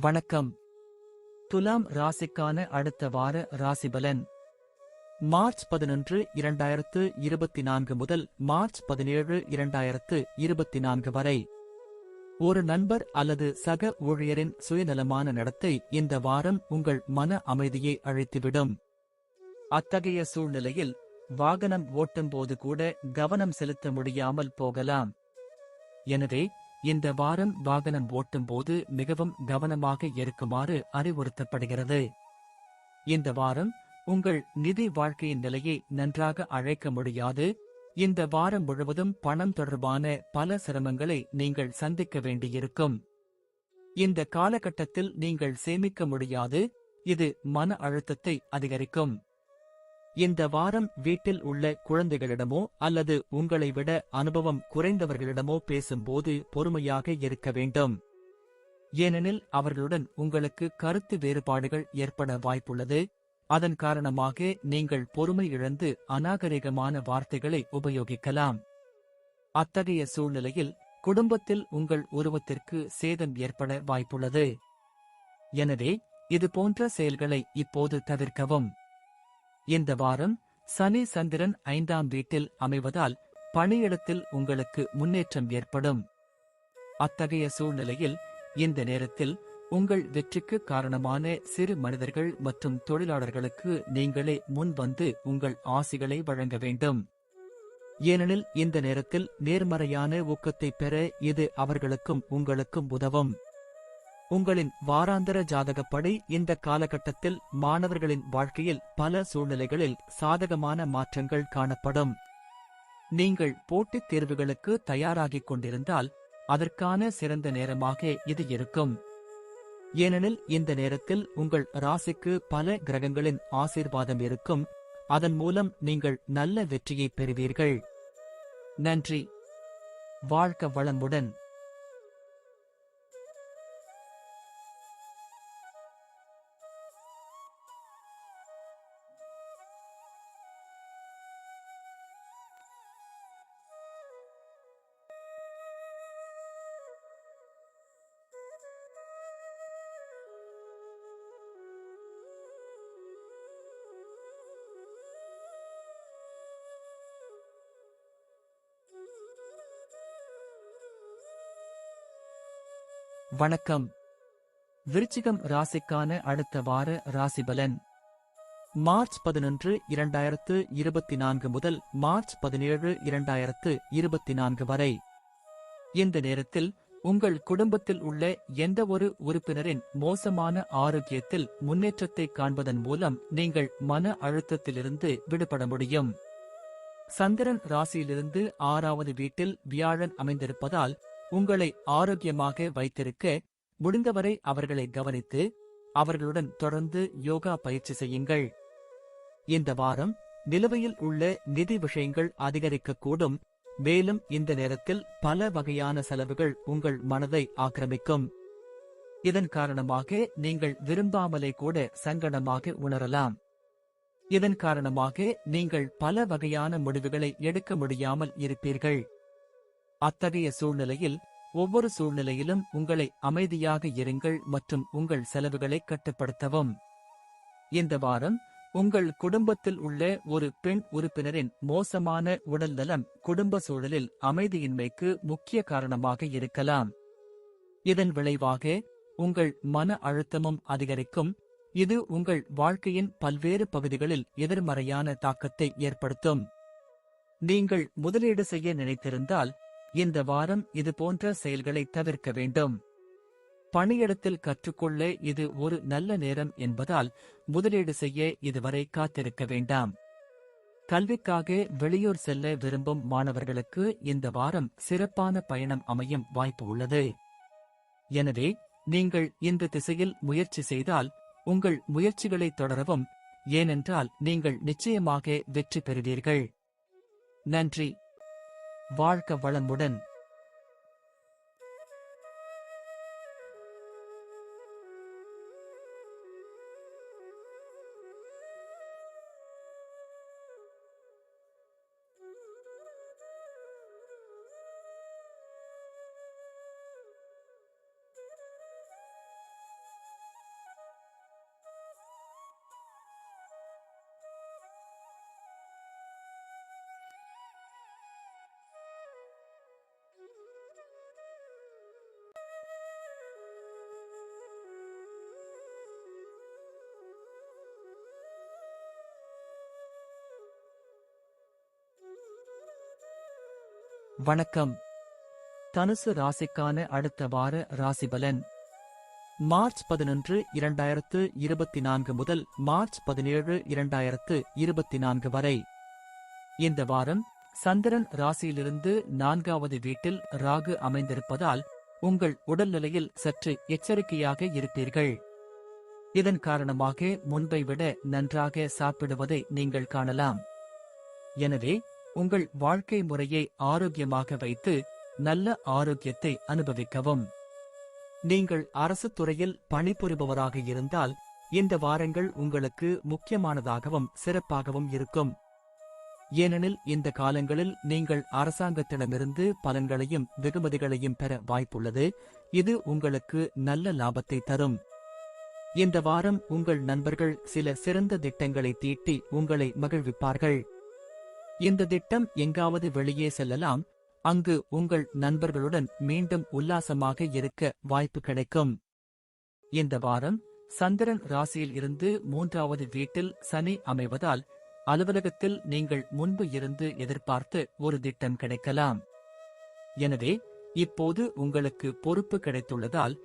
வணக்கம். துலாம் ராசிக்கான அடுத்த வார ராசிபலன். மார்ச் 11, 2024 முதல் மார்ச் 17, 2024 வரை. ஒரு நண்பர் அல்லது சக ஊழியரின் சுயநலமான நடத்தை இந்த வாரம் உங்கள் மன அமைதியை அழித்துவிடும். அத்தகைய சூழ்நிலையில் வாகனம் ஓட்டும்போது கூட கவனம் செலுத்த முடியாமல் போகலாம். எனவே இந்த வாரம் வாகனம் ஓட்டும்போது மிகவும் கவனமாக இருக்குமாறு அறிவுறுத்தப்படுகிறது. இந்த வாரம் உங்கள் நிதி வாழ்க்கையின் நிலையை நன்றாக அழைக்க முடியாது. இந்த வாரம் முழுவதும் பணம் தொடர்பான பல சிரமங்களை நீங்கள் சந்திக்க வேண்டியிருக்கும். இந்த காலகட்டத்தில் நீங்கள் சேமிக்க முடியாது. இது மன அழுத்தத்தை அதிகரிக்கும். இந்த வாரம் வீட்டில் உள்ள குழந்தைகளிடமோ அல்லது உங்களை விட அனுபவம் குறைந்தவர்களிடமோ பேசும்போது பொறுமையாக இருக்க வேண்டும். ஏனெனில் அவர்களுடன் உங்களுக்கு கருத்து வேறுபாடுகள் ஏற்பட வாய்ப்புள்ளது. அதன் காரணமாக நீங்கள் பொறுமை இழந்து அநாகரிகமான வார்த்தைகளை உபயோகிக்கலாம். அத்தகைய சூழ்நிலையில் குடும்பத்தில் உங்கள் உருவத்திற்கு சேதம் ஏற்பட வாய்ப்புள்ளது. எனவே இது போன்ற செயல்களை இப்போது தவிர்க்கவும். இந்த வாரம் சனி சந்திரன் 5ஆம் வீட்டில் அமைவதால் பணியிடத்தில் உங்களுக்கு முன்னேற்றம் ஏற்படும். அத்தகைய சூழ்நிலையில் இந்த நேரத்தில் உங்கள் வெற்றிக்கு காரணமான சிறு மனிதர்கள் மற்றும் தொழிலாளர்களுக்கு நீங்களே முன்வந்து உங்கள் ஆசிகளை வழங்க வேண்டும். ஏனெனில் இந்த நேரத்தில் நேர்மறையான ஊக்கத்தை பெற இது அவர்களுக்கும் உங்களுக்கும் உதவும். உங்களின் வாராந்திர ஜாதகப்படி இந்த காலகட்டத்தில் மாணவர்களின் வாழ்க்கையில் பல சூழ்நிலைகளில் சாதகமான மாற்றங்கள் காணப்படும். நீங்கள் போட்டித் தேர்வுகளுக்கு தயாராகிக் கொண்டிருந்தால் அதற்கான சிறந்த நேரமாக இது இருக்கும். ஏனெனில் இந்த நேரத்தில் உங்கள் ராசிக்கு பல கிரகங்களின் ஆசீர்வாதம் இருக்கும். அதன் மூலம் நீங்கள் நல்ல வெற்றியை பெறுவீர்கள். நன்றி. வாழ்க வளமுடன். வணக்கம். விருச்சிகம் ராசிக்கான அடுத்த வார ராசிபலன். மார்ச் 11, 2024 முதல் மார்ச் 17, 2024 வரை. இந்த நேரத்தில் உங்கள் குடும்பத்தில் உள்ள எந்த ஒரு உறுப்பினரின் மோசமான ஆரோக்கியத்தில் முன்னேற்றத்தை காண்பதன் மூலம் நீங்கள் மன அழுத்தத்திலிருந்து விடுபட முடியும். சந்திரன் ராசியிலிருந்து 6வது வீட்டில் வியாழன் அமைந்திருப்பதால் உங்களை ஆரோக்கியமாக வைத்திருக்க முடிந்தவரை அவர்களை கவனித்து அவர்களுடன் தொடர்ந்து யோகா பயிற்சி செய்யுங்கள். இந்த வாரம் நிலுவையில் உள்ள நிதி விஷயங்கள் அதிகரிக்கக்கூடும். மேலும் இந்த நேரத்தில் பல வகையான செலவுகள் உங்கள் மனதை ஆக்கிரமிக்கும். இதன் காரணமாக நீங்கள் விரும்பாமலே கூட சங்கடமாக உணரலாம். இதன் காரணமாக நீங்கள் பல வகையான முடிவுகளை எடுக்க முடியாமல் இருப்பீர்கள். அத்தகைய சூழ்நிலையில் ஒவ்வொரு சூழ்நிலையிலும் உங்களை அமைதியாக இருங்கள் மற்றும் உங்கள் செலவுகளை கட்டுப்படுத்தவும். இந்த வாரம் உங்கள் குடும்பத்தில் உள்ள ஒரு பெண் உறுப்பினரின் மோசமான உடல்நலம் குடும்ப சூழலில் அமைதியின்மைக்கு முக்கிய காரணமாக இருக்கலாம். இதன் விளைவாக உங்கள் மன அழுத்தமும் அதிகரிக்கும். இது உங்கள் வாழ்க்கையின் பல்வேறு பகுதிகளில் எதிர்மறையான தாக்கத்தை ஏற்படுத்தும். நீங்கள் முதலீடு செய்ய நினைத்திருந்தால் இந்த வாரம் இது போன்ற செயல்களை தவிர்க்க வேண்டும். பணியிடத்தில் கற்றுக்கொள்ள இது ஒரு நல்ல நேரம் என்பதால் முதலீடு செய்ய இதுவரை காத்திருக்க வேண்டாம். கல்விக்காக வெளியூர் செல்ல விரும்பும் மாணவர்களுக்கு இந்த வாரம் சிறப்பான பயணம் அமையும் வாய்ப்பு உள்ளது. எனவே நீங்கள் இந்த திசையில் முயற்சி செய்தால் உங்கள் முயற்சிகளை தொடரவும். ஏனென்றால் நீங்கள் நிச்சயமாக வெற்றி பெறுவீர்கள். நன்றி. வாழ்க வளமுடன். வணக்கம். தனுசு ராசிக்கான அடுத்த வார ராசிபலன். மார்ச் 11, 2024 முதல் மார்ச் 17, 2024 வரை. இந்த வாரம் சந்திரன் ராசியிலிருந்து 4வது வீட்டில் ராகு அமைந்திருப்பதால் உங்கள் உடல்நிலையில் சற்று எச்சரிக்கையாக இருப்பீர்கள். இதன் காரணமாக முன்பை விட நன்றாக சாப்பிடுவதை நீங்கள் காணலாம். எனவே உங்கள் வாழ்க்கை முறையை ஆரோக்கியமாக வைத்து நல்ல ஆரோக்கியத்தை அனுபவிக்கவும். நீங்கள் அரசு துறையில் பணிபுரிபவராக இருந்தால் இந்த வாரங்கள் உங்களுக்கு முக்கியமானதாகவும் சிறப்பாகவும் இருக்கும். ஏனெனில் இந்த காலங்களில் நீங்கள் அரசாங்கத்திடமிருந்து பலன்களையும் வெகுமதிகளையும் பெற வாய்ப்புள்ளது. இது உங்களுக்கு நல்ல லாபத்தை தரும். இந்த வாரம் உங்கள் நண்பர்கள் சில சிறந்த திட்டங்களை தீட்டி உங்களை மகிழ்விப்பார்கள். இந்த திட்டம் எங்காவது வெளியே செல்லலாம். அங்கு உங்கள் நண்பர்களுடன் மீண்டும் உல்லாசமாக இருக்க வாய்ப்பு கிடைக்கும். இந்த வாரம் சந்திரன் ராசியில் இருந்து 3வது வீட்டில் சனி அமைவதால் அலுவலகத்தில் நீங்கள் முன்பு இருந்து எதிர்பார்த்து ஒரு திட்டம் கிடைக்கலாம். எனவே இப்போது உங்களுக்கு பொறுப்பு கிடைத்துள்ளதால்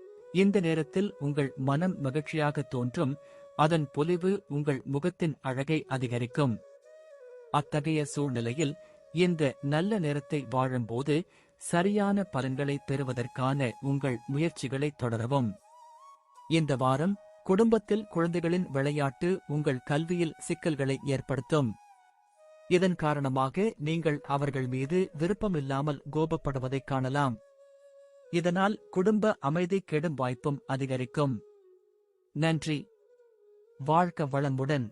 இந்த நேரத்தில் உங்கள் மனம் மகிழ்ச்சியாக தோன்றும். அதன் பொலிவு உங்கள் முகத்தின் அழகை அதிகரிக்கும். அத்தகைய சூழ்நிலையில் இந்த நல்ல நேரத்தை வாழும்போது சரியான பலன்களை பெறுவதற்கான உங்கள் முயற்சிகளை தொடரவும். இந்த வாரம் குடும்பத்தில் குழந்தைகளின் விளையாட்டு உங்கள் கல்வியில் சிக்கல்களை ஏற்படுத்தும். இதன் காரணமாக நீங்கள் அவர்கள் மீது விருப்பமில்லாமல் கோபப்படுவதைக் காணலாம். இதனால் குடும்ப அமைதி கெடும் வாய்ப்பும் அதிகரிக்கும். நன்றி. வாழ்க வளமுடன்.